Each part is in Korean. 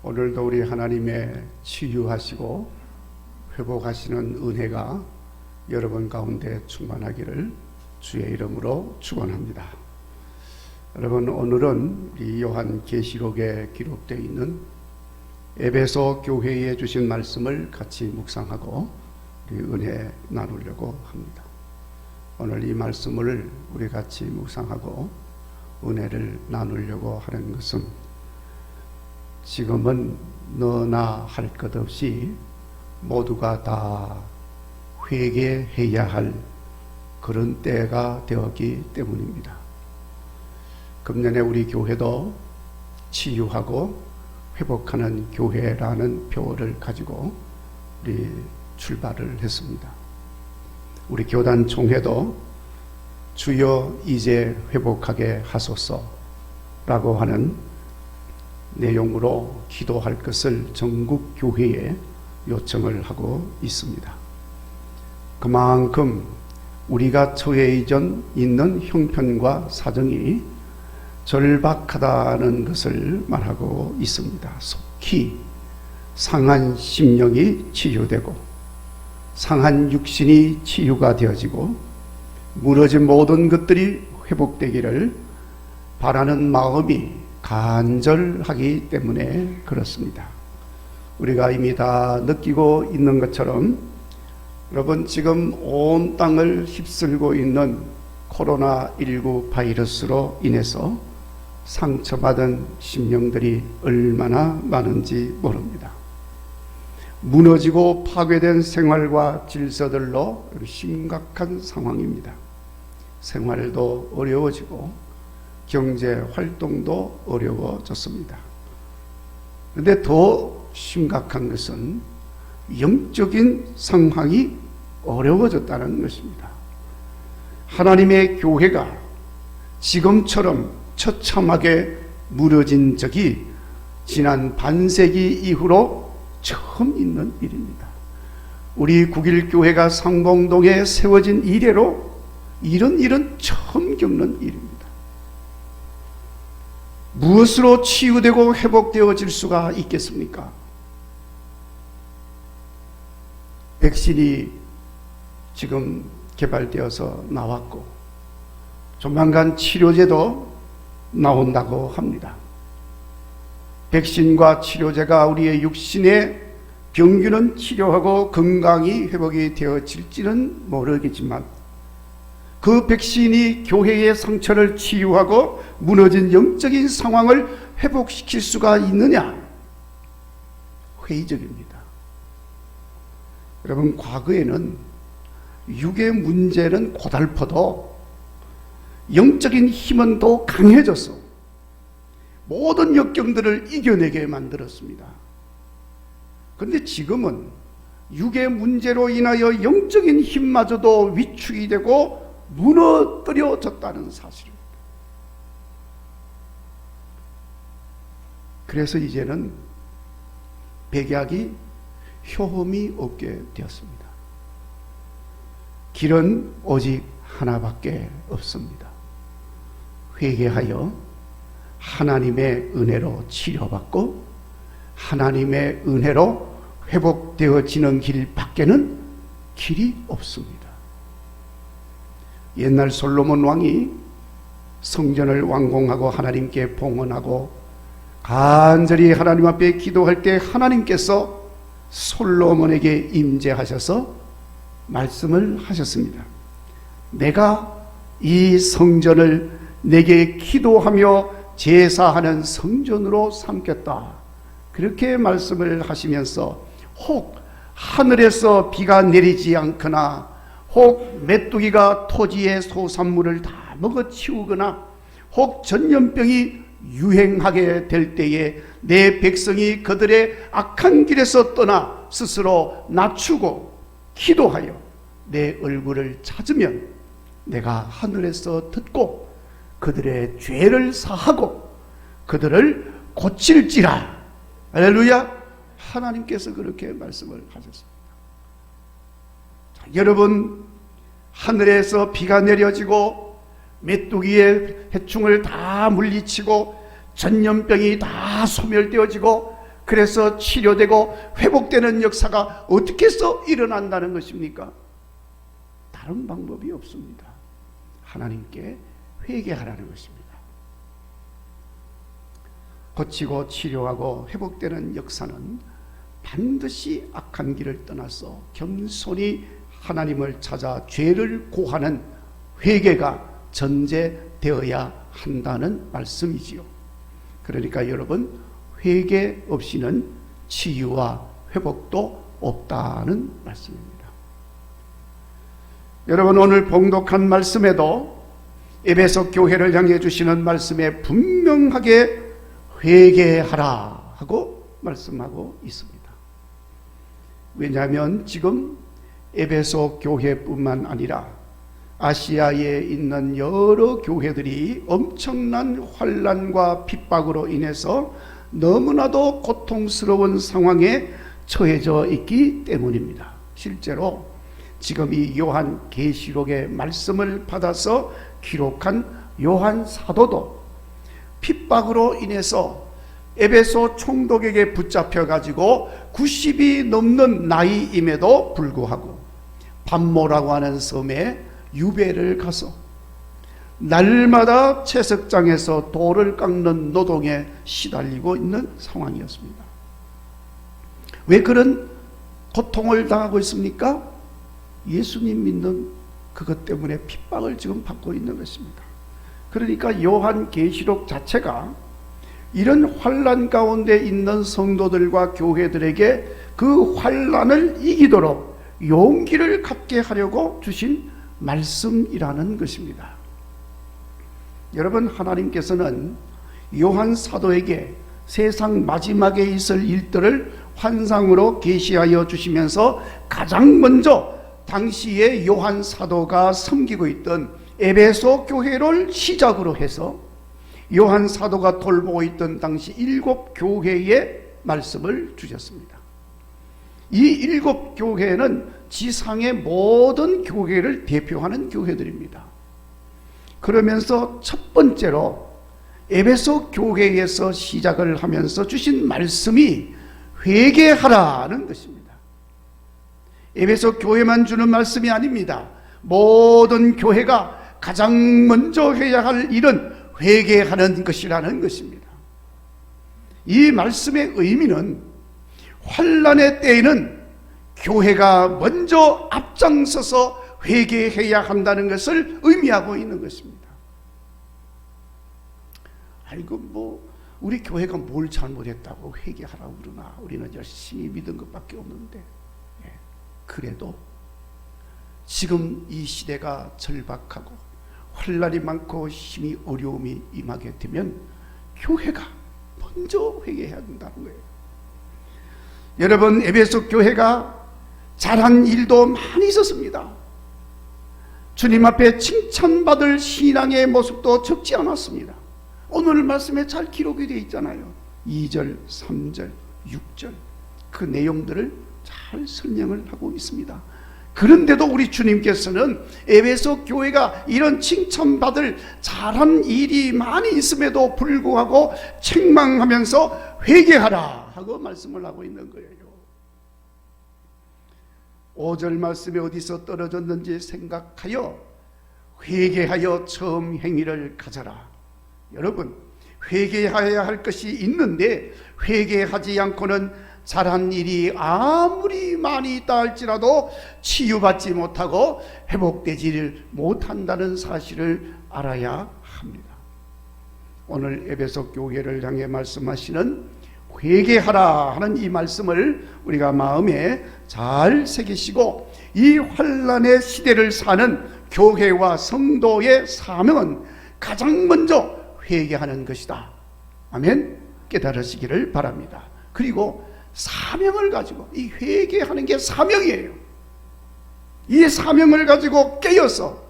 오늘도 우리 하나님의 치유하시고 회복하시는 은혜가 여러분 가운데 충만하기를 주의 이름으로 축원합니다. 여러분, 오늘은 이 요한계시록에 기록되어 있는 에베소 교회에 주신 말씀을 같이 묵상하고 우리 은혜 나누려고 합니다. 오늘 이 말씀을 우리 같이 묵상하고 은혜를 나누려고 하는 것은 지금은 너나 할 것 없이 모두가 다 회개해야 할 그런 때가 되었기 때문입니다. 금년에 우리 교회도 치유하고 회복하는 교회라는 표어를 가지고 우리 출발을 했습니다. 우리 교단 총회도 주여 이제 회복하게 하소서라고 하는 내용으로 기도할 것을 전국 교회에 요청을 하고 있습니다. 그만큼 우리가 처해 있는 형편과 사정이 절박하다는 것을 말하고 있습니다. 속히 상한 심령이 치유되고 상한 육신이 치유가 되어지고 무너진 모든 것들이 회복되기를 바라는 마음이 간절하기 때문에 그렇습니다. 우리가 이미 다 느끼고 있는 것처럼 여러분, 지금 온 땅을 휩쓸고 있는 코로나19 바이러스로 인해서 상처받은 심령들이 얼마나 많은지 모릅니다. 무너지고 파괴된 생활과 질서들로 심각한 상황입니다. 생활도 어려워지고 경제 활동도 어려워졌습니다. 그런데 더 심각한 것은 영적인 상황이 어려워졌다는 것입니다. 하나님의 교회가 지금처럼 처참하게 무너진 적이 지난 반세기 이후로 처음 있는 일입니다. 우리 국일교회가 상봉동에 세워진 이래로 이런 일은 처음 겪는 일입니다. 무엇으로 치유되고 회복되어질 수가 있겠습니까? 백신이 지금 개발되어서 나왔고 조만간 치료제도 나온다고 합니다. 백신과 치료제가 우리의 육신의 병균은 치료하고 건강이 회복이 되어질지는 모르겠지만 그 백신이 교회의 상처를 치유하고 무너진 영적인 상황을 회복시킬 수가 있느냐? 회의적입니다. 여러분, 과거에는 육의 문제는 고달퍼도 영적인 힘은 더 강해져서 모든 역경들을 이겨내게 만들었습니다. 그런데 지금은 육의 문제로 인하여 영적인 힘마저도 위축이 되고 무너뜨려졌다는 사실입니다. 그래서 이제는 백약이 효험이 없게 되었습니다. 길은 오직 하나밖에 없습니다. 회개하여 하나님의 은혜로 치료받고 하나님의 은혜로 회복되어지는 길밖에는 길이 없습니다. 옛날 솔로몬 왕이 성전을 완공하고 하나님께 봉헌하고 간절히 하나님 앞에 기도할 때 하나님께서 솔로몬에게 임재하셔서 말씀을 하셨습니다. 내가 이 성전을 내게 기도하며 제사하는 성전으로 삼겠다. 그렇게 말씀을 하시면서 혹 하늘에서 비가 내리지 않거나 혹 메뚜기가 토지의 소산물을 다 먹어치우거나 혹 전염병이 유행하게 될 때에 내 백성이 그들의 악한 길에서 떠나 스스로 낮추고 기도하여 내 얼굴을 찾으면 내가 하늘에서 듣고 그들의 죄를 사하고 그들을 고칠지라. 할렐루야. 하나님께서 그렇게 말씀을 하셨습니다. 자, 여러분, 하늘에서 비가 내려지고 메뚜기의 해충을 다 물리치고 전염병이 다 소멸되어지고 그래서 치료되고 회복되는 역사가 어떻게 해서 일어난다는 것입니까? 다른 방법이 없습니다. 하나님께 회개하라는 것입니다. 고치고 치료하고 회복되는 역사는 반드시 악한 길을 떠나서 겸손히 하나님을 찾아 죄를 고하는 회개가 전제되어야 한다는 말씀이지요. 그러니까 여러분, 회개 없이는 치유와 회복도 없다는 말씀입니다. 여러분, 오늘 봉독한 말씀에도 에베소 교회를 향해 주시는 말씀에 분명하게 회개하라 하고 말씀하고 있습니다. 왜냐하면 지금 에베소 교회뿐만 아니라 아시아에 있는 여러 교회들이 엄청난 환난과 핍박으로 인해서 너무나도 고통스러운 상황에 처해져 있기 때문입니다. 실제로 지금 이 요한 계시록의 말씀을 받아서 기록한 요한 사도도 핍박으로 인해서 에베소 총독에게 붙잡혀 가지고 90이 넘는 나이임에도 불구하고 반모라고 하는 섬에 유배를 가서 날마다 채석장에서 돌을 깎는 노동에 시달리고 있는 상황이었습니다. 왜 그런 고통을 당하고 있습니까? 예수님 믿는 그것 때문에 핍박을 지금 받고 있는 것입니다. 그러니까 요한 계시록 자체가 이런 환난 가운데 있는 성도들과 교회들에게 그 환난을 이기도록 용기를 갖게 하려고 주신 말씀이라는 것입니다. 여러분, 하나님께서는 요한 사도에게 세상 마지막에 있을 일들을 환상으로 계시하여 주시면서 가장 먼저 당시에 요한 사도가 섬기고 있던 에베소 교회를 시작으로 해서 요한 사도가 돌보고 있던 당시 7교회의 말씀을 주셨습니다. 이 7교회는 지상의 모든 교회를 대표하는 교회들입니다. 그러면서 첫 번째로 에베소 교회에서 시작을 하면서 주신 말씀이 회개하라는 것입니다. 에베소 교회만 주는 말씀이 아닙니다. 모든 교회가 가장 먼저 해야 할 일은 회개하는 것이라는 것입니다. 이 말씀의 의미는 환난의 때에는 교회가 먼저 앞장서서 회개해야 한다는 것을 의미하고 있는 것입니다. 아이고, 우리 교회가 뭘 잘못했다고 회개하라고 그러나, 우리는 열심히 믿은 것밖에 없는데. 그래도 지금 이 시대가 절박하고 환난이 많고 힘이 어려움이 임하게 되면 교회가 먼저 회개해야 된다는 거예요. 여러분, 에베소 교회가 잘한 일도 많이 있었습니다. 주님 앞에 칭찬받을 신앙의 모습도 적지 않았습니다. 오늘 말씀에 잘 기록이 되어 있잖아요. 2절, 3절, 6절 그 내용들을 잘 설명을 하고 있습니다. 그런데도 우리 주님께서는 에베소 교회가 이런 칭찬받을 잘한 일이 많이 있음에도 불구하고 책망하면서 회개하라 하고 말씀을 하고 있는 거예요. 5절 말씀에 어디서 떨어졌는지 생각하여 회개하여 처음 행위를 가져라. 여러분, 회개해야 할 것이 있는데 회개하지 않고는 잘한 일이 아무리 많이 있다 할지라도 치유받지 못하고 회복되지를 못한다는 사실을 알아야 합니다. 오늘 에베소 교회를 향해 말씀하시는 회개하라 하는 이 말씀을 우리가 마음에 잘 새기시고, 이 환난의 시대를 사는 교회와 성도의 사명은 가장 먼저 회개하는 것이다. 아멘. 깨달으시기를 바랍니다. 그리고 사명을 가지고, 이 회개하는 게 사명이에요. 이 사명을 가지고 깨어서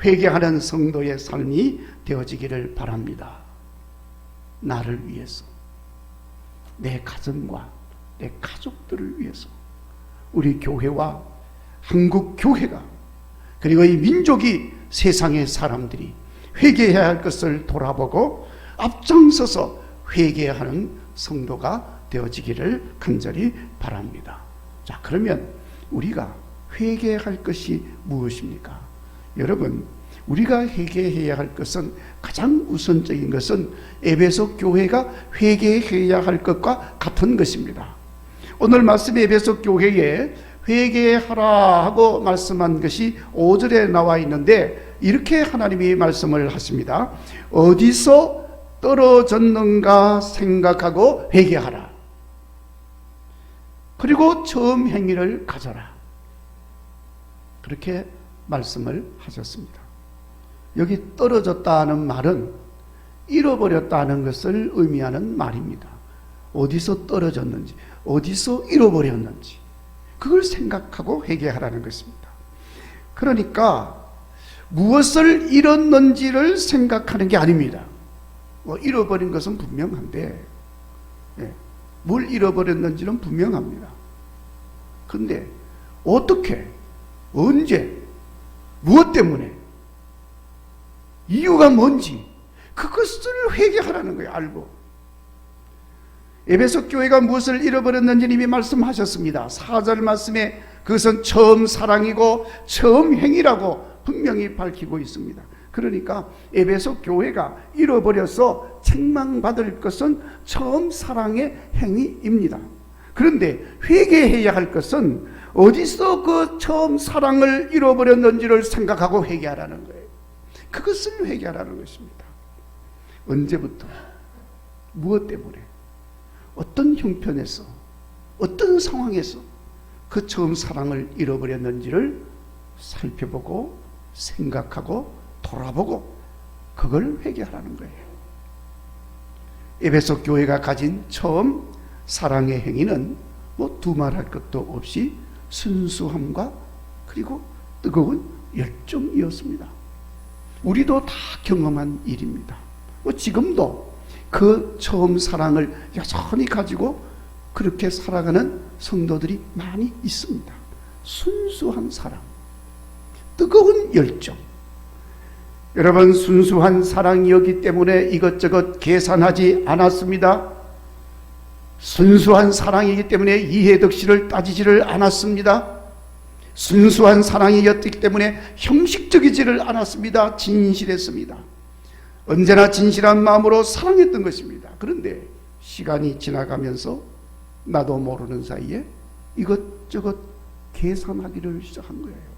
회개하는 성도의 삶이 되어지기를 바랍니다. 나를 위해서, 내 가정과 내 가족들을 위해서, 우리 교회와 한국 교회가, 그리고 이 민족이, 세상의 사람들이 회개해야 할 것을 돌아보고 앞장서서 회개하는 성도가 되어지기를 간절히 바랍니다. 자, 그러면 우리가 회개할 것이 무엇입니까? 여러분, 우리가 회개해야 할 것은, 가장 우선적인 것은 에베소 교회가 회개해야 할 것과 같은 것입니다. 오늘 말씀 에베소 교회에 회개하라 하고 말씀한 것이 5절에 나와 있는데, 이렇게 하나님이 말씀을 하십니다. 어디서 떨어졌는가 생각하고 회개하라. 그리고 처음 행위를 가져라. 그렇게 말씀을 하셨습니다. 여기 떨어졌다는 말은 잃어버렸다는 것을 의미하는 말입니다. 어디서 떨어졌는지, 어디서 잃어버렸는지, 그걸 생각하고 회개하라는 것입니다. 그러니까 무엇을 잃었는지를 생각하는 게 아닙니다. 잃어버린 것은 분명한데, 뭘 잃어버렸는지는 분명합니다. 그런데 어떻게, 언제, 무엇 때문에, 이유가 뭔지, 그것을 회개하라는 거예요. 알고. 에베소 교회가 무엇을 잃어버렸는지 이미 말씀하셨습니다. 4절 말씀에 그것은 처음 사랑이고 처음 행위라고 분명히 밝히고 있습니다. 그러니까 에베소 교회가 잃어버려서 책망받을 것은 처음 사랑의 행위입니다. 그런데 회개해야 할 것은 어디서 그 처음 사랑을 잃어버렸는지를 생각하고 회개하라는 거예요. 그것을 회개하라는 것입니다. 언제부터, 무엇 때문에, 어떤 형편에서, 어떤 상황에서 그 처음 사랑을 잃어버렸는지를 살펴보고 생각하고 돌아보고 그걸 회개하라는 거예요. 에베소 교회가 가진 처음 사랑의 행위는 두말할 것도 없이 순수함과 그리고 뜨거운 열정이었습니다. 우리도 다 경험한 일입니다. 지금도 그 처음 사랑을 여전히 가지고 그렇게 살아가는 성도들이 많이 있습니다. 순수한 사랑, 뜨거운 열정. 여러분, 순수한 사랑이었기 때문에 이것저것 계산하지 않았습니다. 순수한 사랑이기 때문에 이해득실을 따지지를 않았습니다. 순수한 사랑이었기 때문에 형식적이지를 않았습니다. 진실했습니다. 언제나 진실한 마음으로 사랑했던 것입니다. 그런데 시간이 지나가면서 나도 모르는 사이에 이것저것 계산하기를 시작한 거예요.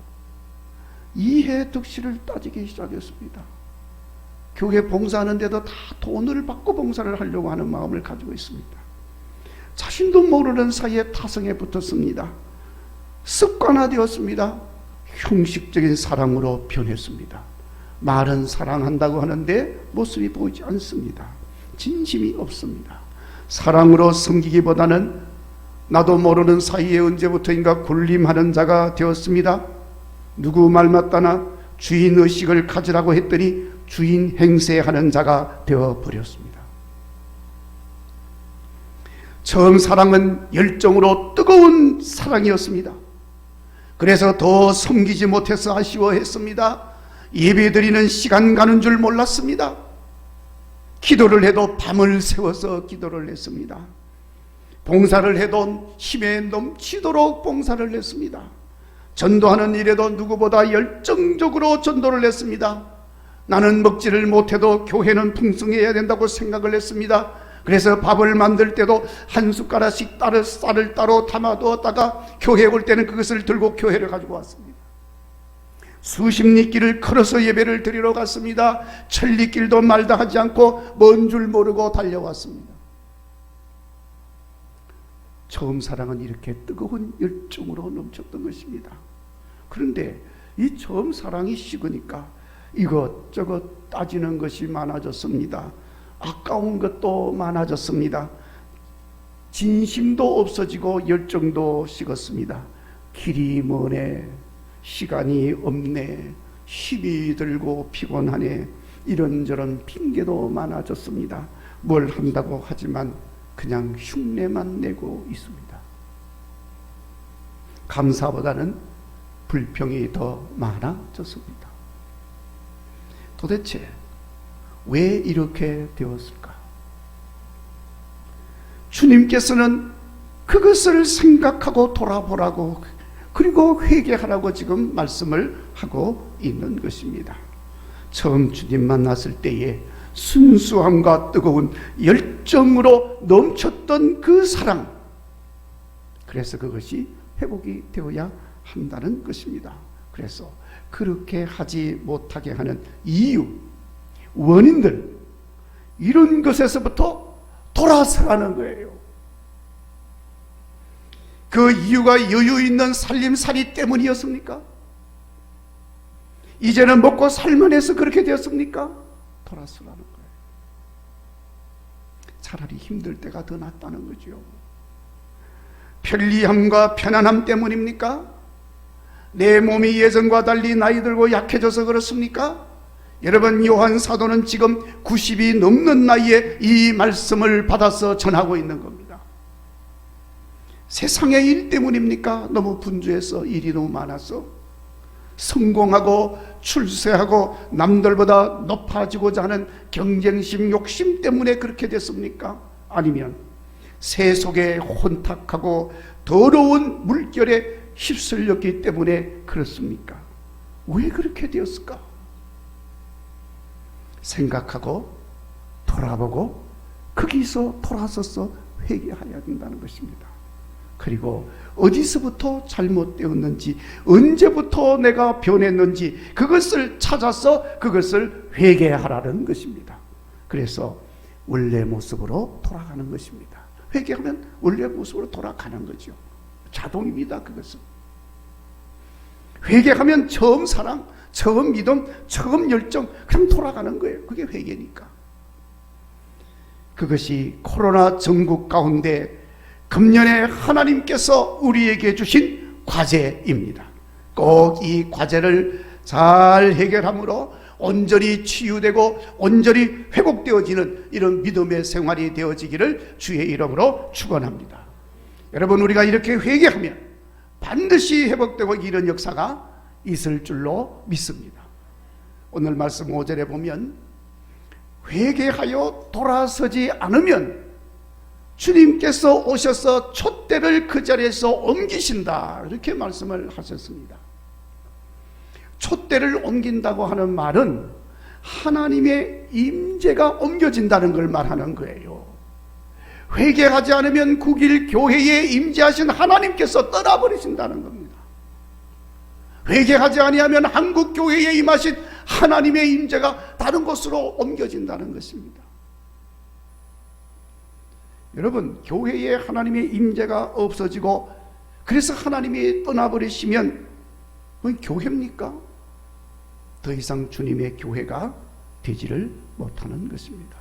이해득실을 따지기 시작했습니다. 교회 봉사하는데도 다 돈을 받고 봉사를 하려고 하는 마음을 가지고 있습니다. 자신도 모르는 사이에 타성에 붙었습니다. 습관화되었습니다. 형식적인 사랑으로 변했습니다. 말은 사랑한다고 하는데 모습이 보이지 않습니다. 진심이 없습니다. 사랑으로 섬기기보다는 나도 모르는 사이에 언제부터인가 군림하는 자가 되었습니다. 누구 말 맞다나 주인 의식을 가지라고 했더니 주인 행세하는 자가 되어버렸습니다. 처음 사랑은 열정으로 뜨거운 사랑이었습니다. 그래서 더 섬기지 못해서 아쉬워했습니다. 예배드리는 시간 가는 줄 몰랐습니다. 기도를 해도 밤을 새워서 기도를 했습니다. 봉사를 해도 힘에 넘치도록 봉사를 했습니다. 전도하는 일에도 누구보다 열정적으로 전도를 했습니다. 나는 먹지를 못해도 교회는 풍성해야 된다고 생각을 했습니다. 그래서 밥을 만들 때도 한 숟가락씩 쌀을 따로 담아두었다가 교회에 올 때는 그것을 들고 교회를 가지고 왔습니다. 수십 리길을 걸어서 예배를 드리러 갔습니다. 천리길도 말다 하지 않고 먼 줄 모르고 달려왔습니다. 처음 사랑은 이렇게 뜨거운 열정으로 넘쳤던 것입니다. 그런데 이 처음 사랑이 식으니까 이것저것 따지는 것이 많아졌습니다. 아까운 것도 많아졌습니다. 진심도 없어지고 열정도 식었습니다. 길이 머네, 시간이 없네, 힘이 들고 피곤하네, 이런저런 핑계도 많아졌습니다. 뭘 한다고 하지만 그냥 흉내만 내고 있습니다. 감사보다는 불평이 더 많아졌습니다. 도대체 왜 이렇게 되었을까? 주님께서는 그것을 생각하고 돌아보라고, 그리고 회개하라고 지금 말씀을 하고 있는 것입니다. 처음 주님 만났을 때에 순수함과 뜨거운 열정으로 넘쳤던 그 사랑, 그래서 그것이 회복이 되어야 한다는 것입니다. 그래서 그렇게 하지 못하게 하는 이유, 원인들, 이런 것에서부터 돌아서라는 거예요. 그 이유가 여유 있는 살림살이 때문이었습니까? 이제는 먹고 살만해서 그렇게 되었습니까? 돌아서라는 거예요. 차라리 힘들 때가 더 낫다는 거죠. 편리함과 편안함 때문입니까? 내 몸이 예전과 달리 나이 들고 약해져서 그렇습니까? 여러분, 요한 사도는 지금 90이 넘는 나이에 이 말씀을 받아서 전하고 있는 겁니다. 세상의 일 때문입니까? 너무 분주해서, 일이 너무 많아서, 성공하고 출세하고 남들보다 높아지고자 하는 경쟁심, 욕심 때문에 그렇게 됐습니까? 아니면 세속에 혼탁하고 더러운 물결에 휩쓸렸기 때문에 그렇습니까? 왜 그렇게 되었을까? 생각하고 돌아보고 거기서 돌아서서 회개해야 된다는 것입니다. 그리고 어디서부터 잘못되었는지, 언제부터 내가 변했는지 그것을 찾아서 그것을 회개하라는 것입니다. 그래서 원래 모습으로 돌아가는 것입니다. 회개하면 원래 모습으로 돌아가는 거죠. 자동입니다. 그것은 회개하면 처음 사랑, 처음 믿음, 처음 열정, 그냥 돌아가는 거예요. 그게 회개니까. 그것이 코로나 전국 가운데 금년에 하나님께서 우리에게 주신 과제입니다. 꼭 이 과제를 잘 해결함으로 온전히 치유되고 온전히 회복되어지는 이런 믿음의 생활이 되어지기를 주의 이름으로 축원합니다. 여러분, 우리가 이렇게 회개하면 반드시 회복되고 이런 역사가 있을 줄로 믿습니다. 오늘 말씀 5절에 보면 회개하여 돌아서지 않으면 주님께서 오셔서 촛대를 그 자리에서 옮기신다, 이렇게 말씀을 하셨습니다. 촛대를 옮긴다고 하는 말은 하나님의 임재가 옮겨진다는 걸 말하는 거예요. 회개하지 않으면 국일 교회에 임재하신 하나님께서 떠나버리신다는 겁니다. 회개하지 아니하면 한국 교회에 임하신 하나님의 임재가 다른 곳으로 옮겨진다는 것입니다. 여러분, 교회에 하나님의 임재가 없어지고 그래서 하나님이 떠나버리시면 그건 교회입니까? 더 이상 주님의 교회가 되지를 못하는 것입니다.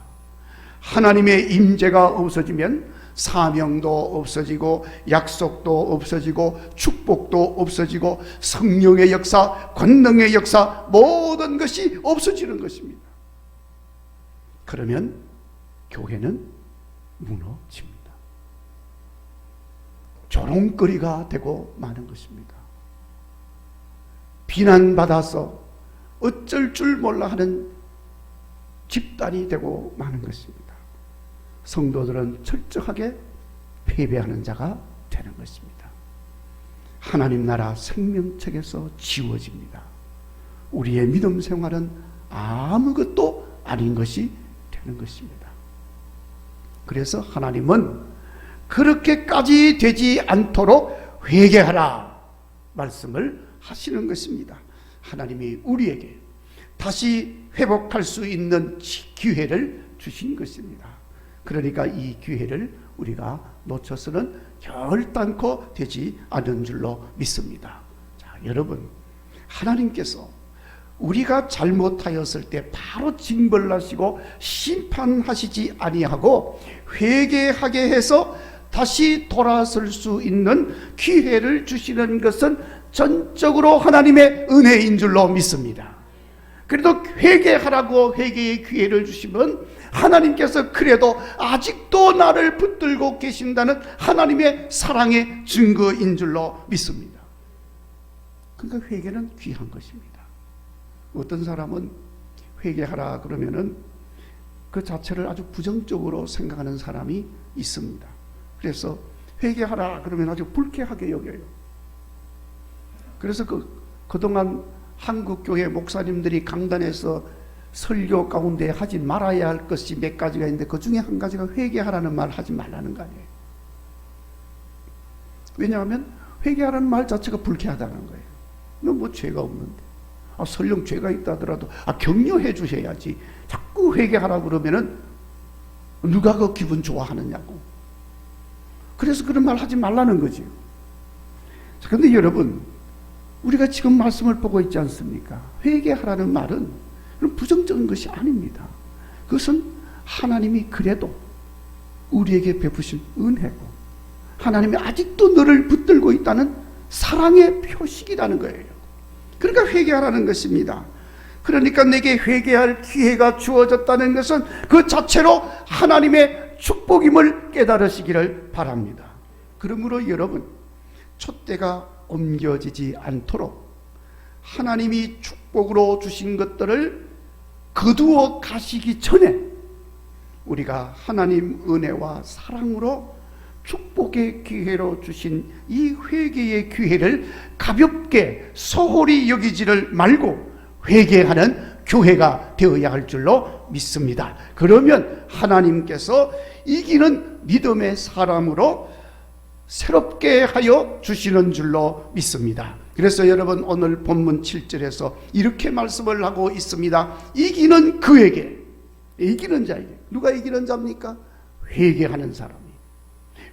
하나님의 임재가 없어지면 사명도 없어지고 약속도 없어지고 축복도 없어지고 성령의 역사, 권능의 역사, 모든 것이 없어지는 것입니다. 그러면 교회는 무너집니다. 조롱거리가 되고 마는 것입니다. 비난받아서 어쩔 줄 몰라 하는 집단이 되고 마는 것입니다. 성도들은 철저하게 패배하는 자가 되는 것입니다. 하나님 나라 생명책에서 지워집니다. 우리의 믿음 생활은 아무것도 아닌 것이 되는 것입니다. 그래서 하나님은 그렇게까지 되지 않도록 회개하라 말씀을 하시는 것입니다. 하나님이 우리에게 다시 회복할 수 있는 기회를 주신 것입니다. 그러니까 이 기회를 우리가 놓쳐서는 결단코 되지 않은 줄로 믿습니다. 자, 여러분, 하나님께서 우리가 잘못하였을 때 바로 징벌하시고 심판하시지 아니하고 회개하게 해서 다시 돌아설 수 있는 기회를 주시는 것은 전적으로 하나님의 은혜인 줄로 믿습니다. 그래도 회개하라고 회개의 기회를 주시면 하나님께서 그래도 아직도 나를 붙들고 계신다는 하나님의 사랑의 증거인 줄로 믿습니다. 그러니까 회개는 귀한 것입니다. 어떤 사람은 회개하라 그러면은 그 자체를 아주 부정적으로 생각하는 사람이 있습니다. 그래서 회개하라 그러면 아주 불쾌하게 여겨요. 그래서 그동안 한국교회 목사님들이 강단에서 설교 가운데 하지 말아야 할 것이 몇 가지가 있는데 그 중에 한 가지가 회개하라는 말 하지 말라는 거 아니에요. 왜냐하면 회개하라는 말 자체가 불쾌하다는 거예요. 너 뭐 죄가 없는데. 설령 죄가 있다 하더라도 격려해 주셔야지. 자꾸 회개하라고 그러면은 누가 그 기분 좋아하느냐고. 그래서 그런 말 하지 말라는 거지요. 그런데 여러분, 우리가 지금 말씀을 보고 있지 않습니까? 회개하라는 말은 부정적인 것이 아닙니다. 그것은 하나님이 그래도 우리에게 베푸신 은혜고 하나님이 아직도 너를 붙들고 있다는 사랑의 표식이라는 거예요. 그러니까 회개하라는 것입니다. 그러니까 내게 회개할 기회가 주어졌다는 것은 그 자체로 하나님의 축복임을 깨달으시기를 바랍니다. 그러므로 여러분, 촛대가 옮겨지지 않도록 하나님이 축복으로 주신 것들을 거두어 가시기 전에 우리가 하나님 은혜와 사랑으로 축복의 기회로 주신 이 회개의 기회를 가볍게 소홀히 여기지를 말고 회개하는 교회가 되어야 할 줄로 믿습니다. 그러면 하나님께서 이기는 믿음의 사람으로 새롭게 하여 주시는 줄로 믿습니다. 그래서 여러분, 오늘 본문 7절에서 이렇게 말씀을 하고 있습니다. 이기는 그에게, 이기는 자에게. 누가 이기는 자입니까? 회개하는 사람이.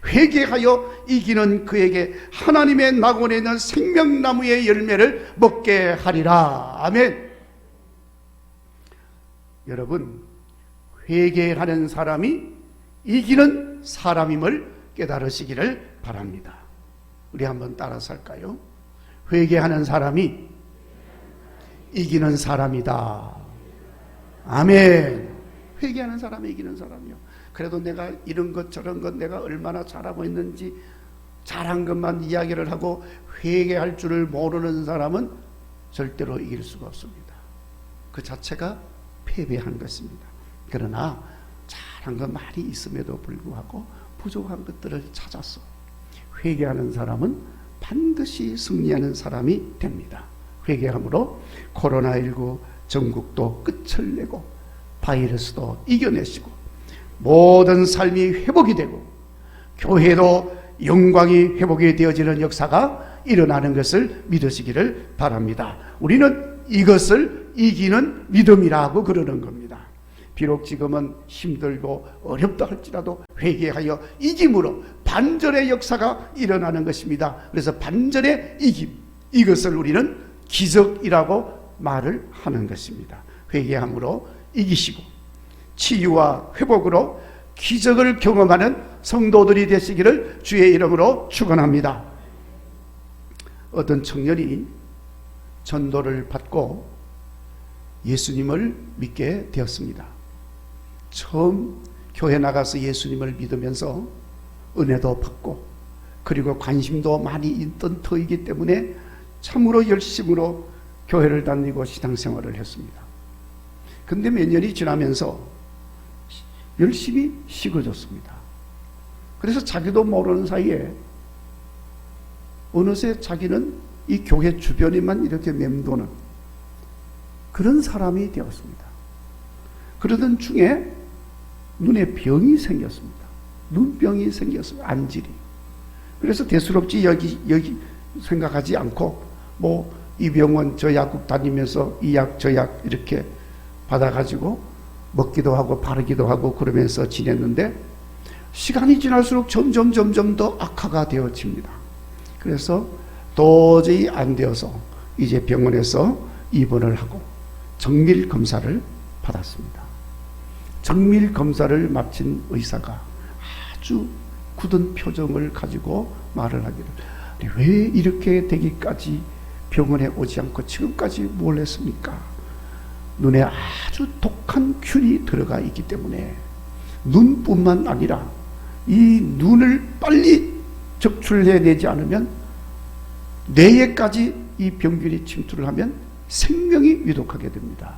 회개하여 이기는 그에게 하나님의 낙원에 있는 생명나무의 열매를 먹게 하리라. 아멘. 여러분, 회개하는 사람이 이기는 사람임을 깨달으시기를 바랍니다. 우리 한번 따라서 할까요? 회개하는 사람이 이기는 사람이다. 아멘. 회개하는 사람이 이기는 사람이요. 그래도 내가 이런 것 저런 것 내가 얼마나 잘하고 있는지 잘한 것만 이야기를 하고 회개할 줄을 모르는 사람은 절대로 이길 수가 없습니다. 그 자체가 패배한 것입니다. 그러나 잘한 것 많이 있음에도 불구하고 부족한 것들을 찾아서 회개하는 사람은 반드시 승리하는 사람이 됩니다. 회개함으로 코로나19 전국도 끝을 내고 바이러스도 이겨내시고 모든 삶이 회복이 되고 교회도 영광이 회복이 되어지는 역사가 일어나는 것을 믿으시기를 바랍니다. 우리는 이것을 이기는 믿음이라고 그러는 겁니다. 비록 지금은 힘들고 어렵다 할지라도 회개하여 이김으로 반전의 역사가 일어나는 것입니다. 그래서 반전의 이김, 이것을 우리는 기적이라고 말을 하는 것입니다. 회개함으로 이기시고 치유와 회복으로 기적을 경험하는 성도들이 되시기를 주의 이름으로 축원합니다. 어떤 청년이 전도를 받고 예수님을 믿게 되었습니다. 처음 교회 나가서 예수님을 믿으면서 은혜도 받고 그리고 관심도 많이 있던 터이기 때문에 참으로 열심으로 교회를 다니고 신앙생활을 했습니다. 근데 몇 년이 지나면서 열심히 식어졌습니다. 그래서 자기도 모르는 사이에 어느새 자기는 이 교회 주변에만 이렇게 맴도는 그런 사람이 되었습니다. 그러던 중에 눈에 병이 생겼습니다. 눈병이 생겼어요. 안질이. 그래서 대수롭지 여기 생각하지 않고 뭐 이 병원 저 약국 다니면서 이 약 저 약 이렇게 받아가지고 먹기도 하고 바르기도 하고 그러면서 지냈는데 시간이 지날수록 점점 더 악화가 되어집니다. 그래서 도저히 안 되어서 이제 병원에서 입원을 하고 정밀 검사를 받았습니다. 정밀 검사를 마친 의사가 아주 굳은 표정을 가지고 말을 하기를, 왜 이렇게 되기까지 병원에 오지 않고 지금까지 뭘 했습니까? 눈에 아주 독한 균이 들어가 있기 때문에 눈뿐만 아니라 이 눈을 빨리 적출해내지 않으면 뇌에까지 이 병균이 침투를 하면 생명이 위독하게 됩니다.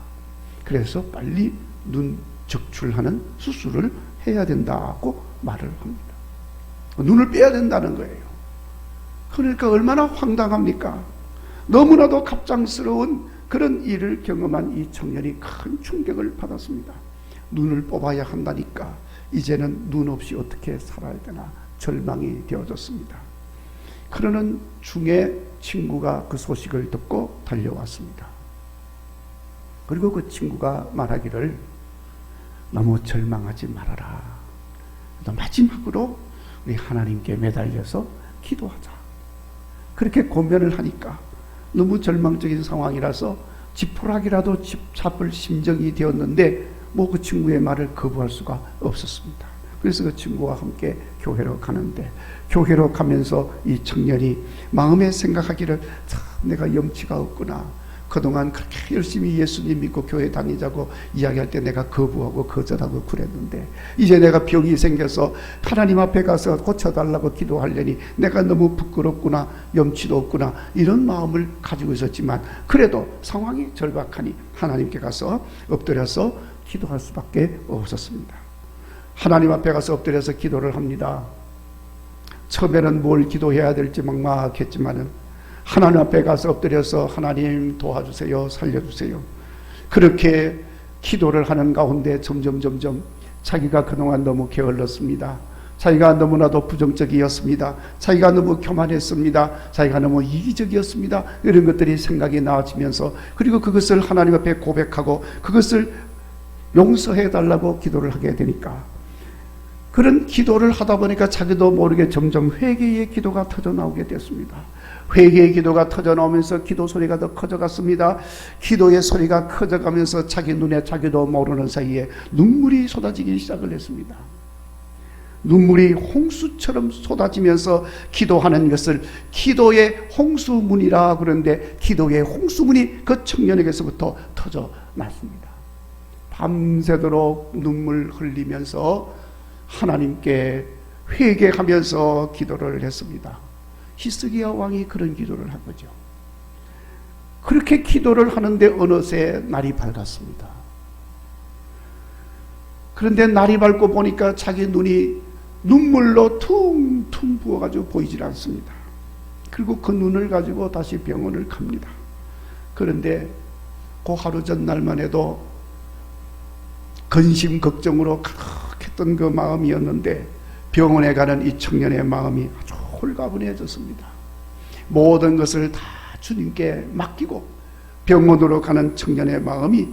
그래서 빨리 눈 적출하는 수술을 해야 된다고 말을 합니다. 눈을 빼야 된다는 거예요. 그러니까 얼마나 황당합니까? 너무나도 갑작스러운 그런 일을 경험한 이 청년이 큰 충격을 받았습니다. 눈을 뽑아야 한다니까 이제는 눈 없이 어떻게 살아야 되나 절망이 되어졌습니다. 그러는 중에 친구가 그 소식을 듣고 달려왔습니다. 그리고 그 친구가 말하기를 너무 절망하지 말아라. 마지막으로 우리 하나님께 매달려서 기도하자. 그렇게 고면을 하니까 너무 절망적인 상황이라서 지푸라기라도 잡을 심정이 되었는데 그 친구의 말을 거부할 수가 없었습니다. 그래서 그 친구와 함께 교회로 가는데 교회로 가면서 이 청년이 마음에 생각하기를 참 내가 염치가 없구나. 그동안 그렇게 열심히 예수님 믿고 교회 다니자고 이야기할 때 내가 거부하고 거절하고 그랬는데 이제 내가 병이 생겨서 하나님 앞에 가서 고쳐달라고 기도하려니 내가 너무 부끄럽구나, 염치도 없구나, 이런 마음을 가지고 있었지만 그래도 상황이 절박하니 하나님께 가서 엎드려서 기도할 수밖에 없었습니다. 하나님 앞에 가서 엎드려서 기도를 합니다. 처음에는 뭘 기도해야 될지 막막했지만은 하나님 앞에 가서 엎드려서 하나님 도와주세요, 살려주세요. 그렇게 기도를 하는 가운데 점점 자기가 그동안 너무 게을렀습니다. 자기가 너무나도 부정적이었습니다. 자기가 너무 교만했습니다. 자기가 너무 이기적이었습니다. 이런 것들이 생각이 나와지면서 그리고 그것을 하나님 앞에 고백하고 그것을 용서해 달라고 기도를 하게 되니까 그런 기도를 하다 보니까 자기도 모르게 점점 회개의 기도가 터져나오게 됐습니다. 회개의 기도가 터져나오면서 기도 소리가 더 커져갔습니다. 기도의 소리가 커져가면서 자기 눈에 자기도 모르는 사이에 눈물이 쏟아지기 시작을 했습니다. 눈물이 홍수처럼 쏟아지면서 기도하는 것을 기도의 홍수문이라 그러는데 기도의 홍수문이 그 청년에게서부터 터져났습니다. 밤새도록 눈물 흘리면서 하나님께 회개하면서 기도를 했습니다. 히스기야 왕이 그런 기도를 한 거죠. 그렇게 기도를 하는데 어느새 날이 밝았습니다. 그런데 날이 밝고 보니까 자기 눈이 눈물로 퉁퉁 부어가지고 보이질 않습니다. 그리고 그 눈을 가지고 다시 병원을 갑니다. 그런데 그 하루 전날만 해도 근심 걱정으로 가득했던 그 마음이었는데 병원에 가는 이 청년의 마음이 아주 홀가분해졌습니다. 모든 것을 다 주님께 맡기고 병원으로 가는 청년의 마음이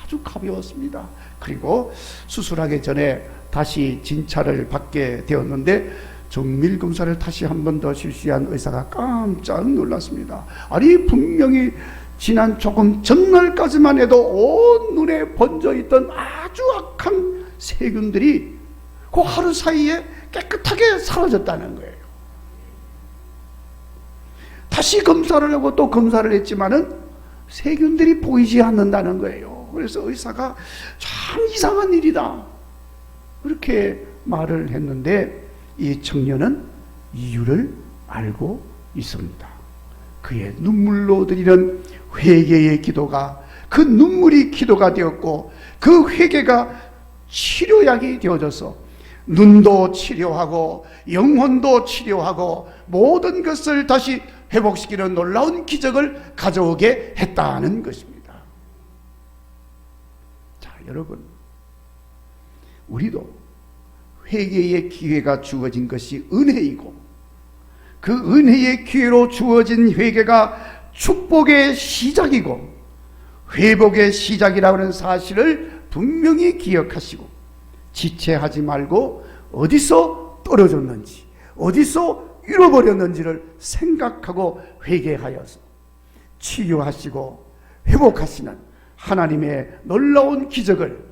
아주 가벼웠습니다. 그리고 수술하기 전에 다시 진찰을 받게 되었는데 정밀 검사를 다시 한 번 더 실시한 의사가 깜짝 놀랐습니다. 아니 분명히 지난 조금 전날까지만 해도 온 눈에 번져있던 아주 악한 세균들이 그 하루 사이에 깨끗하게 사라졌다는 거예요. 다시 검사를 하고 또 검사를 했지만은 세균들이 보이지 않는다는 거예요. 그래서 의사가 참 이상한 일이다 그렇게 말을 했는데 이 청년은 이유를 알고 있습니다. 그의 눈물로 드리는 회개의 기도가 그 눈물이 기도가 되었고 그 회개가 치료약이 되어져서 눈도 치료하고 영혼도 치료하고 모든 것을 다시 회복시키는 놀라운 기적을 가져오게 했다는 것입니다. 자, 여러분, 우리도 회개의 기회가 주어진 것이 은혜이고 그 은혜의 기회로 주어진 회개가 축복의 시작이고 회복의 시작이라고 하는 사실을 분명히 기억하시고 지체하지 말고 어디서 떨어졌는지 어디서 잃어버렸는지를 생각하고 회개하여서 치유하시고 회복하시는 하나님의 놀라운 기적을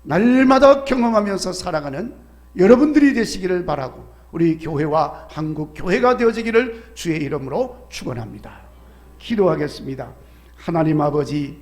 날마다 경험하면서 살아가는 여러분들이 되시기를 바라고 우리 교회와 한국 교회가 되어지기를 주의 이름으로 축원합니다. 기도하겠습니다. 하나님 아버지,